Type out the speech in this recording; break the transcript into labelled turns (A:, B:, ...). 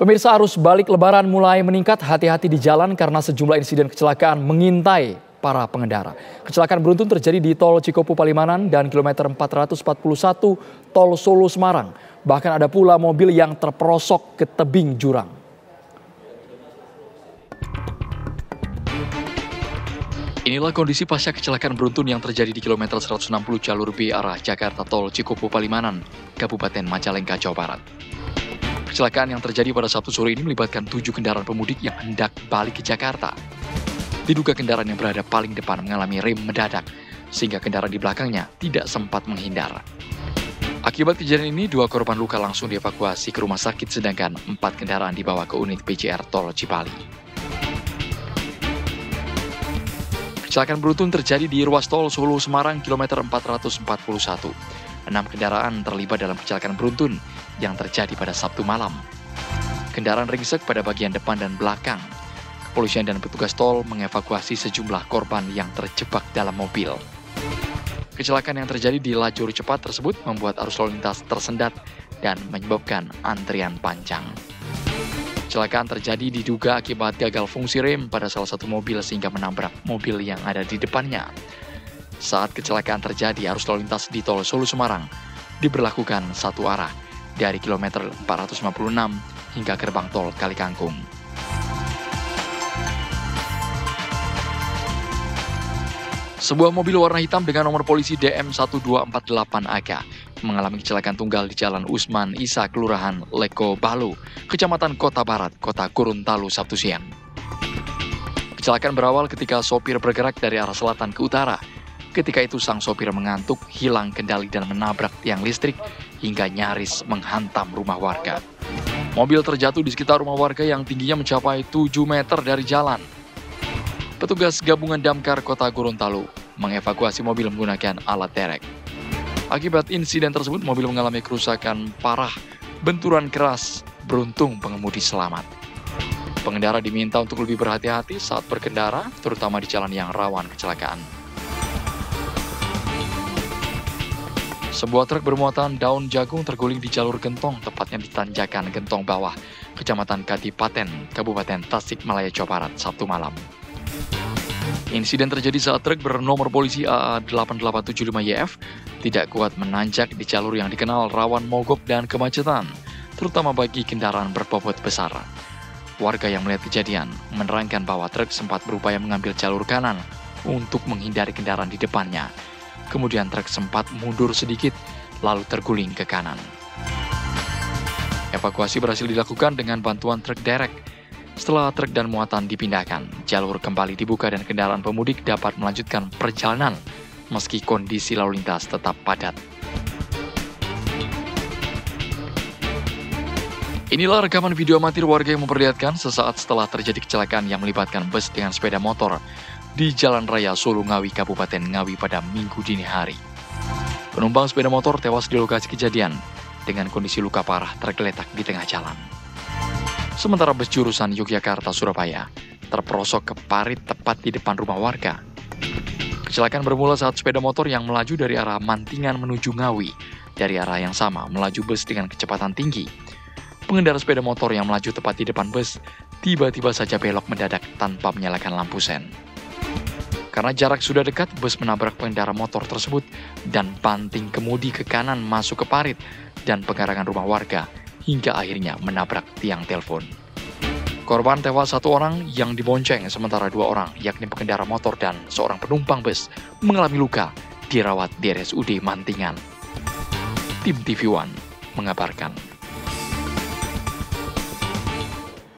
A: Pemirsa, arus balik Lebaran mulai meningkat, hati-hati di jalan karena sejumlah insiden kecelakaan mengintai para pengendara. Kecelakaan beruntun terjadi di Tol Cikopo Palimanan dan kilometer 441 Tol Solo Semarang. Bahkan ada pula mobil yang terperosok ke tebing jurang. Inilah kondisi pasca kecelakaan beruntun yang terjadi di kilometer 160 jalur B arah Jakarta Tol Cikopo Palimanan, Kabupaten Majalengka, Jawa Barat. Kecelakaan yang terjadi pada Sabtu sore ini melibatkan 7 kendaraan pemudik yang hendak balik ke Jakarta. Diduga kendaraan yang berada paling depan mengalami rem mendadak, sehingga kendaraan di belakangnya tidak sempat menghindar. Akibat kejadian ini, 2 korban luka langsung dievakuasi ke rumah sakit, sedangkan 4 kendaraan dibawa ke unit PJR Tol Cipali. Kecelakaan beruntun terjadi di ruas tol Solo Semarang kilometer 441. 6 kendaraan terlibat dalam kecelakaan beruntun yang terjadi pada Sabtu malam. Kendaraan ringsek pada bagian depan dan belakang. Kepolisian dan petugas tol mengevakuasi sejumlah korban yang terjebak dalam mobil. Kecelakaan yang terjadi di lajur cepat tersebut membuat arus lalu lintas tersendat dan menyebabkan antrian panjang. Kecelakaan terjadi diduga akibat gagal fungsi rem pada salah satu mobil sehingga menabrak mobil yang ada di depannya. Saat kecelakaan terjadi, arus lalu lintas di Tol Solo Semarang diberlakukan satu arah dari kilometer 456 hingga gerbang tol Kalikangkung. Sebuah mobil warna hitam dengan nomor polisi DM1248AK mengalami kecelakaan tunggal di Jalan Usman Isa, Kelurahan Leko Balu, Kecamatan Kota Barat, Kota Gorontalo, Sabtu siang. Kecelakaan berawal ketika sopir bergerak dari arah selatan ke utara. Ketika itu sang sopir mengantuk, hilang kendali dan menabrak tiang listrik hingga nyaris menghantam rumah warga. Mobil terjatuh di sekitar rumah warga yang tingginya mencapai 7 meter dari jalan. Petugas gabungan damkar Kota Gorontalo mengevakuasi mobil menggunakan alat derek. Akibat insiden tersebut, mobil mengalami kerusakan parah, benturan keras, beruntung pengemudi selamat. Pengendara diminta untuk lebih berhati-hati saat berkendara, terutama di jalan yang rawan kecelakaan. Sebuah truk bermuatan daun jagung terguling di jalur gentong, tepatnya di Tanjakan Gentong Bawah, Kecamatan Kadipaten, Kabupaten Tasikmalaya, Jawa Barat, Sabtu malam. Insiden terjadi saat truk bernomor polisi AA8875YF tidak kuat menanjak di jalur yang dikenal rawan mogok dan kemacetan, terutama bagi kendaraan berbobot besar. Warga yang melihat kejadian menerangkan bahwa truk sempat berupaya mengambil jalur kanan untuk menghindari kendaraan di depannya. Kemudian truk sempat mundur sedikit, lalu terguling ke kanan. Evakuasi berhasil dilakukan dengan bantuan truk derek. Setelah truk dan muatan dipindahkan, jalur kembali dibuka dan kendaraan pemudik dapat melanjutkan perjalanan meski kondisi lalu lintas tetap padat. Inilah rekaman video amatir warga yang memperlihatkan sesaat setelah terjadi kecelakaan yang melibatkan bus dengan sepeda motor di Jalan Raya Solo Ngawi, Kabupaten Ngawi pada Minggu dini hari. Penumpang sepeda motor tewas di lokasi kejadian dengan kondisi luka parah tergeletak di tengah jalan. Sementara bus jurusan Yogyakarta-Surabaya terperosok ke parit tepat di depan rumah warga. Kecelakaan bermula saat sepeda motor yang melaju dari arah Mantingan menuju Ngawi. Dari arah yang sama melaju bus dengan kecepatan tinggi. Pengendara sepeda motor yang melaju tepat di depan bus tiba-tiba saja belok mendadak tanpa menyalakan lampu sen. Karena jarak sudah dekat, bus menabrak pengendara motor tersebut dan banting kemudi ke kanan masuk ke parit dan pekarangan rumah warga hingga akhirnya menabrak tiang telepon. Korban tewas 1 orang yang dibonceng, sementara 2 orang yakni pengendara motor dan seorang penumpang bus mengalami luka dirawat di RSUD Mantingan. Tim TV One mengabarkan.